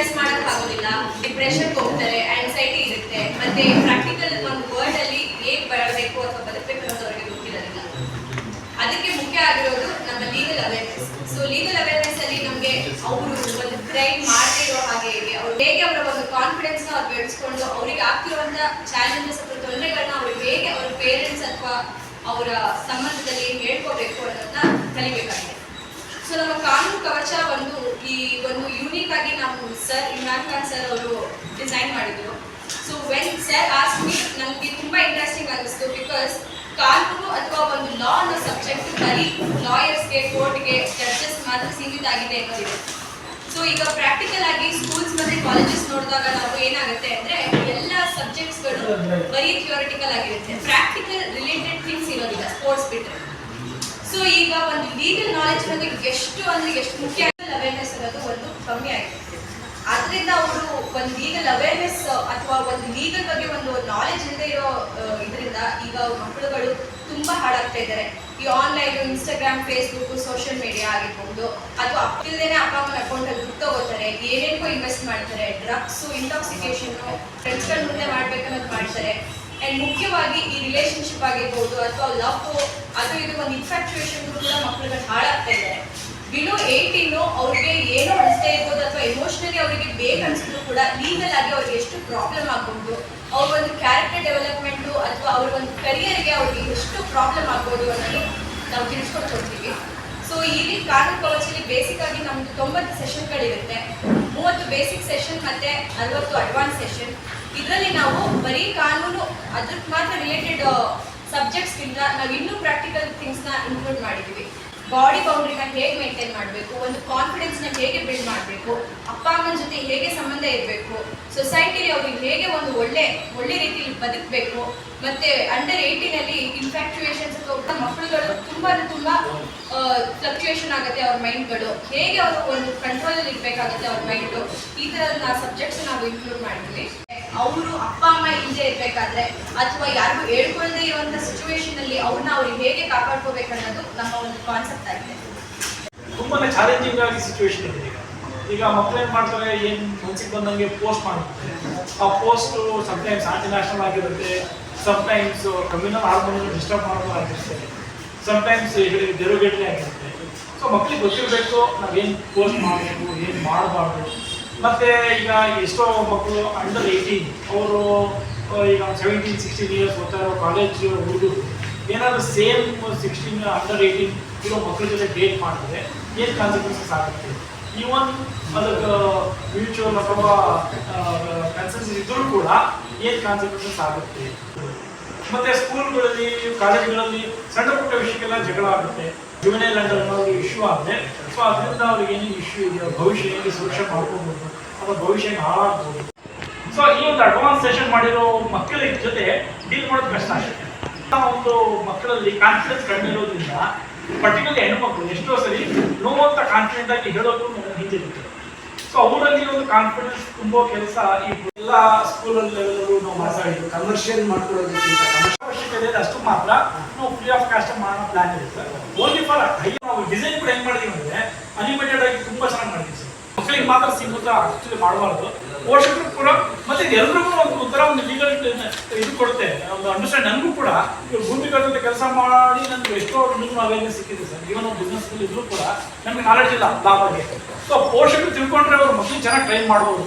Face ಮಾಡಕ್ ಆಗೋದಿಲ್ಲ, depression ಹೋಗ್ತಾರೆ, ಆಂಗ್ಸೈಟಿ ಇರುತ್ತೆ, ಮತ್ತೆ ಪ್ರಾಕ್ಟಿಕಲ್ ಒಂದು ವರ್ಡ್ ಅಲ್ಲಿ ಹೇಗ್ ಬರಬೇಕು ಅಥವಾ ಬದುಕಬೇಕು ಅನ್ನೋದು ಅವರಿಗೆ ಗೊತ್ತಿರೋದಿಲ್ಲ. ಅದಕ್ಕೆ ಮುಖ್ಯ ಆಗಿರೋದು ನಮ್ಮ legal awareness. So legal awareness ಅಲ್ಲಿ ನಮಗೆ ಅವರು ಒಂದು ಕ್ರೈಮ್ ಮಾಡದೇ ಇರೋ ಹಾಗೆ ಅವ್ರು ಹೇಗೆ ಅವರ ಒಂದು ಕಾನ್ಫಿಡೆನ್ಸ್ ನ ಅವ್ರು ಬೆಳೆಸ್ಕೊಂಡು ಅವರಿಗೆ ಆಗ್ತಿರುವಂತ ಚಾಲೆಂಜಸ್ ಅಥವಾ ತೊಂದರೆಗಳನ್ನ ಅವ್ರಿಗೆ ಹೇಗೆ ಅವ್ರ ಪೇರೆಂಟ್ಸ್ ಅಥವಾ ಅವರ ಸಂಬಂಧದಲ್ಲಿ ಹೇಳ್ಕೋಬೇಕು ಅನ್ನೋದನ್ನ ಕಲಿಬೇಕಾಗಿದೆ. ಸೊ ನಮ್ಮ ಕಾನೂನು ಕವಚ ಈ ಒಂದು ಯೂನಿಕ್ ಆಗಿ ನಾವು ಸರ್ ಇಮ್ರಾನ್ ಖಾನ್ ಸರ್ ಅವರು ಡಿಸೈನ್ ಮಾಡಿದ್ರು. So when sir ask me, ನನಗೆ ತುಂಬಾ ಇಂಟ್ರೆಸ್ಟಿಂಗ್ ಅನಿಸ್ತು. ಬಿಕಾಸ್ ಕಾನೂನು ಅಥವಾ ಒಂದು ಲಾ ಅನ್ನೋ ಸಬ್ಜೆಕ್ಟ್ ಬರೀ ಲಾಯರ್ಸ್ಗೆ, ಕೋರ್ಟ್ಗೆ, ಜಡ್ಜಸ್ ಮಾತ್ರ ಸೀಮಿತ ಆಗಿದೆ ಅನ್ನೋದಿದೆ. ಸೊ ಈಗ ಪ್ರಾಕ್ಟಿಕಲ್ ಆಗಿ ಸ್ಕೂಲ್ಸ್ ಮತ್ತೆ ಕಾಲೇಜಸ್ ನೋಡಿದಾಗ ನಾವು ಏನಾಗುತ್ತೆ ಅಂದ್ರೆ ಎಲ್ಲ ಸಬ್ಜೆಕ್ಟ್ಸ್ಗಳು ಬರೀ ಥಿಯೋರಿಟಿಕಲ್ ಆಗಿರುತ್ತೆ, ಪ್ರಾಕ್ಟಿಕಲ್ ರಿಲೇಟೆಡ್ ಥಿಂಗ್ಸ್ ಇರೋದಿಲ್ಲ ಸ್ಪೋರ್ಟ್ಸ್ ಬಿಟ್ಟರೆ. ಸೊ ಈಗ ಒಂದು ಲೀಗಲ್ ನಾಲೆಜ್ ಬಗ್ಗೆ ಎಷ್ಟು ಮುಖ್ಯ ಅವೇರ್ನೆಸ್ ಅನ್ನೋದು ಒಂದು ಕಮ್ಮಿ ಆಗಿದೆ. ಆದ್ರಿಂದ ಅವರು ಒಂದು ಲೀಗಲ್ ಅವೇರ್ನೆಸ್ ಅಥವಾ ಒಂದು ಲೀಗಲ್ ಬಗ್ಗೆ ಒಂದು ನಾಲೆಜ್ ಇಲ್ಲದೆ ಇರೋ ಇದರಿಂದ ಈಗ ಮಕ್ಕಳುಗಳು ತುಂಬಾ ಹಾಳಾಗ್ತಾ ಇದ್ದಾರೆ. ಈ online, Instagram, Facebook, social media ಆಗಿರ್ಬಹುದು, ಅಥವಾ ಅಪ್ಪಿಲ್ದೇನೆ ಅಪ್ಪ ಅಮ್ಮನ ಅಕೌಂಟ್ ಅಲ್ಲಿ ದುಡ್ಡು ತಗೋತಾರೆ, ಏನೇನೋ ಇನ್ವೆಸ್ಟ್ ಮಾಡ್ತಾರೆ, ಡ್ರಗ್ಸ್, ಇಂಟಾಕ್ಸಿಕೇಶನ್, ಫ್ರೆಂಡ್ಸ್ಗಳ ಮುಂದೆ ಮಾಡ್ಬೇಕನ್ನೋದು ಮಾಡ್ತಾರೆ. ಅಂಡ್ ಮುಖ್ಯವಾಗಿ ಈ ರಿಲೇಶನ್ಶಿಪ್ ಆಗಿರ್ಬೋದು ಅಥವಾ ಲವ್ ಅದು ಇದು ಒಂದು ಇನ್ಫ್ಯಾಕ್ಚುಯೇಷನ್ ಕೂಡ ಮಕ್ಕಳುಗಳು ಹಾಳಾಗ್ತಾ ಇದ್ದಾರೆ. ಬಿಲೋ 18 ಅವ್ರಿಗೆ ಏನೋ ಅನಿಸ್ತಾ ಇರ್ಬೋದು ಅಥವಾ ಎಮೋಷನಲಿ ಅವರಿಗೆ ಬೇಕನ್ಸಿದ್ರು ಕೂಡ ಲೀಗಲ್ ಆಗಿ ಅವ್ರಿಗೆ ಎಷ್ಟು ಪ್ರಾಬ್ಲಮ್ ಆಗ್ಬೋದು, ಅವ್ರ ಒಂದು ಕ್ಯಾರೆಕ್ಟರ್ ಡೆವಲಪ್ಮೆಂಟು ಅಥವಾ ಅವ್ರ ಒಂದು ಕರಿಯರ್ಗೆ ಅವ್ರಿಗೆ ಎಷ್ಟು ಪ್ರಾಬ್ಲಮ್ ಆಗ್ಬೋದು ಅನ್ನೋದು ನಾವು ತಿಳಿಸ್ಕೊಟ್ಟು ಹೋಗ್ತೀವಿ. ಸೊ ಇಲ್ಲಿ ಕಾನೂನು ಕವಚದಲ್ಲಿ ಬೇಸಿಕ್ ಆಗಿ ನಮ್ದು 90 ಸೆಷನ್ಗಳಿರುತ್ತೆ. 30 ಬೇಸಿಕ್ ಸೆಷನ್ ಮತ್ತೆ 40 ಅಡ್ವಾನ್ಸ್ ಸೆಷನ್. ಇದರಲ್ಲಿ ನಾವು ಬರೀ ಕಾನೂನು ಅದಕ್ಕೆ ಮಾತ್ರ ರಿಲೇಟೆಡ್ ಸಬ್ಜೆಕ್ಟ್ಸ್ಗಿಂತ ನಾವು ಇನ್ನೂ ಪ್ರಾಕ್ಟಿಕಲ್ ಥಿಂಗ್ಸ್ನ ಇನ್ಕ್ಲೂಡ್ ಮಾಡಿದ್ದೀವಿ. ಬಾಡಿ ಬೌಂಡ್ರಿನ ಹೇಗೆ ಮೇಂಟೈನ್ ಮಾಡಬೇಕು, ಒಂದು ಕಾನ್ಫಿಡೆನ್ಸ್ನ ಹೇಗೆ ಬಿಲ್ಡ್ ಮಾಡಬೇಕು, ಅಪ್ಪ ಅಮ್ಮನ ಜೊತೆ ಹೇಗೆ ಸಂಬಂಧ ಇರಬೇಕು, ಸೊಸೈಟಿಲಿ ಅವ್ರಿಗೆ ಹೇಗೆ ಒಂದು ಒಳ್ಳೆ ರೀತಿಯಲ್ಲಿ ಬದುಕಬೇಕು, ಮತ್ತೆ ಅಂಡರ್ 18 ಇನ್ಫ್ಯಾಕ್ಚುಯೇಷನ್ಸ್ ಅಥವಾ ಮಕ್ಕಳುಗಳು ತುಂಬ ಫ್ಲಕ್ಚುಯೇಷನ್ ಆಗುತ್ತೆ ಅವ್ರ ಮೈಂಡ್ಗಳು, ಹೇಗೆ ಅವರು ಒಂದು ಕಂಟ್ರೋಲಲ್ಲಿ ಇರಬೇಕಾಗುತ್ತೆ ಅವ್ರ ಮೈಂಡು. ಈ ಥರದ ಸಬ್ಜೆಕ್ಟ್ಸ್ ನಾವು ಇನ್ಕ್ಲೂಡ್ ಮಾಡಿದ್ವಿ. ಅವರು ಅಪ್ಪ ಅಮ್ಮ ಇಲ್ಲದೆ ಇರಬೇಕಾದ್ರೆ ಅಥವಾ ಯಾರಿಗೂ ಹೇಳ್ಕೊಳ್ಳದೆ ಇರುವಂಥ ಸಿಚುವೇಶನ್ ಅಲ್ಲಿ ಅವ್ರನ್ನ ಅವ್ರಿಗೆ ಹೇಗೆ ಕಾಪಾಡ್ಕೋಬೇಕನ್ನೋದು ನಮ್ಮ ಒಂದು ಕಾನ್ಸೆಪ್ಟ್ ಆಗಿದೆ. ತುಂಬಾ ಚಾಲೆಂಜಿಂಗ್ ಆಗಿ ಸಿಚುವೇಶನ್ ಇದೆ. ಈಗ ಮಕ್ಕಳು ಏನು ಮಾಡ್ತಾರೆ, ಏನು ಮನ್ಸಿಗೆ ಬಂದಂಗೆ ಪೋಸ್ಟ್ ಮಾಡ್ತಾರೆ. ಆ ಪೋಸ್ಟ್ ಸಮ್ಟೈಮ್ಸ್ ಆಂಟಿ ನ್ಯಾಷನಲ್ ಆಗಿರುತ್ತೆ, ಸಮ್ಟೈಮ್ಸ್ ಕಮ್ಯುನಲ್ ಹಾರ್ಮೋನ್ ಡಿಸ್ಟರ್ಬ್ ಮಾಡೋದಾಗಿರುತ್ತೆ, ಸಮ್ಟೈಮ್ಸ್ ಡೆರೋಗೇಟರಿ ಆಗಿರುತ್ತೆ. ಸೊ ಮಕ್ಕಳಿಗೆ ಗೊತ್ತಿರಬೇಕು ನಾವೇನು ಪೋಸ್ಟ್ ಮಾಡಬೇಕು, ಏನು ಮಾಡಬಾರ್ದು. ಮತ್ತು ಈಗ ಎಷ್ಟೋ ಮಕ್ಕಳು ಅಂಡರ್ 18 ಅವರು ಈಗ 17-16 ಇಯರ್ಸ್ ಓದ್ತಾ ಇರೋ ಕಾಲೇಜ್ ಹುಡುಗರು ಏನಾದರೂ ಸೇಮ್ 16 ಅಂಡರ್ 18 ಇರೋ ಮಕ್ಕಳ ಜೊತೆ ಡೇಟ್ ಮಾಡಿದ್ರೆ ಏನು ಕಾನ್ಸಿಕ್ವೆನ್ಸಸ್ ಆಗುತ್ತೆ. ಈವನ್ ಅದಕ್ಕೆ ಮ್ಯೂಚುವಲ್ ಅಥವಾ ಕನ್ಸೆನ್ಸಸ್ ಇದ್ದರೂ ಕೂಡ ಏನು ಕಾನ್ಸಿಕ್ವೆನ್ಸಸ್ ಆಗುತ್ತೆ. ಮತ್ತು ಸ್ಕೂಲ್ಗಳಲ್ಲಿ, ಕಾಲೇಜುಗಳಲ್ಲಿ ಸಣ್ಣ ಪುಟ್ಟ ವಿಷಯಕ್ಕೆಲ್ಲ ಜಗಳ ಆಗುತ್ತೆ. ಜುವೆನೈಲ್ ಅಂಡರ್ ಅನ್ನೋದು ಇಶ್ಯೂ ಆದರೆ ಸೊ ಅದರಿಂದ ಅವ್ರಿಗೆ ಏನೇನು ಇಶ್ಯೂ ಇದೆಯೋ, ಭವಿಷ್ಯ ಹೇಗೆ ಸುರಕ್ಷೆ ಮಾಡ್ಕೋಬೋದು ಅಥವಾ ಭವಿಷ್ಯ ಹಾಳಾಗ್ಬೋದು. ಸೊ ಈ ಒಂದು ಅಡ್ವಾನ್ಸ್ ಸೆಷನ್ ಮಾಡಿರೋ ಮಕ್ಕಳ ಜೊತೆ ಡೀಲ್ ಮಾಡೋದು ಕಷ್ಟ ಆಗುತ್ತೆ. ಒಂದು ಮಕ್ಕಳಲ್ಲಿ ಕಾನ್ಫಿಡೆನ್ಸ್ ಕಡಿಮೆ ಇರೋದ್ರಿಂದ ಪರ್ಟಿಕ್ಯುಲರ್ಲಿ ಹೆಣ್ಮಕ್ಳು ಎಷ್ಟೋ ಸರಿ ನೋವಂತ ಕಾನ್ಫಿಡೆಂಟ್ ಆಗಿ ಹೇಳೋದು ಹಿಂದಿರುತ್ತೆ. ಸೊ ಅವರಲ್ಲಿ ಒಂದು ಕಾನ್ಫಿಡೆನ್ಸ್ ತುಂಬೋ ಕೆಲಸ ಈ ಎಲ್ಲ ಸ್ಕೂಲಲ್ಲಿ ಲೆವೆಲ್ ನಾವು ಮಾತಾಡಿದ್ವಿ. ಕಮರ್ಷಿಯಲ್ ಮಾಡ್ಕೊಳ್ಳೋದಕ್ಕಿಂತ ಅವಶ್ಯಕತೆ ಇದೆ ಅಷ್ಟು ಮಾತ್ರ ನಾವು ಫ್ರೀ ಆಫ್ ಕಾಸ್ಟ್ ಮಾಡೋ ಪ್ಲಾನ್ ಇದೆ ಸರ್. ಓನ್ಲಿ ಫಾರ್ ನಾವು ಡಿಸೈನ್ ಕೂಡ ಹೆಂಗ್ ಮಾಡಿದೀವಿ ಅಂದ್ರೆ ಅನ್ಲಿಮಿಟೆಡ್ ಆಗಿ ತುಂಬಾ ಚೆನ್ನಾಗಿ ಮಾಡಿದೀವಿ ಸರ್. ಮಕ್ಕಳಿಗೆ ಮಾತ್ರ ಸೀಮಿತ ಆಕ್ಚುಲಿ ಮಾಡಬಾರ್ದು, ಪೋಷಕರು ಕೂಡ ಮತ್ತೆ ಎಲ್ರಿಗೂ ಒಂದು ಲೀಗಲ್ ಇದು ಕೊಡುತ್ತೆ, ಒಂದು ಅಂಡರ್ಸ್ಟ್ಯಾಂಡ್. ನನಗೂ ಕೂಡ ಭೂಮಿಗಳ ಜೊತೆ ಕೆಲಸ ಮಾಡಿ ನನ್ಗೆ ಎಷ್ಟೋ ಅವೇರ್ನೆಸ್ ಸಿಕ್ಕಿದೆ ಸರ್. ಇವನ್ ಒಂದು ಬಿಸ್ನೆಸ್ ಇದ್ರೂ ಕೂಡ ನಮ್ಗೆ ನಾಲೆಡ್ಜ್ ಇಲ್ಲ ಲಾ ಬಗ್ಗೆ. ಸೊ ಪೋಷಕರು ತಿಳ್ಕೊಂಡ್ರೆ ಅವ್ರ ಮಕ್ಕಳು ಚೆನ್ನಾಗಿ ಟ್ರೈನ್ ಮಾಡ್ಬೋದು.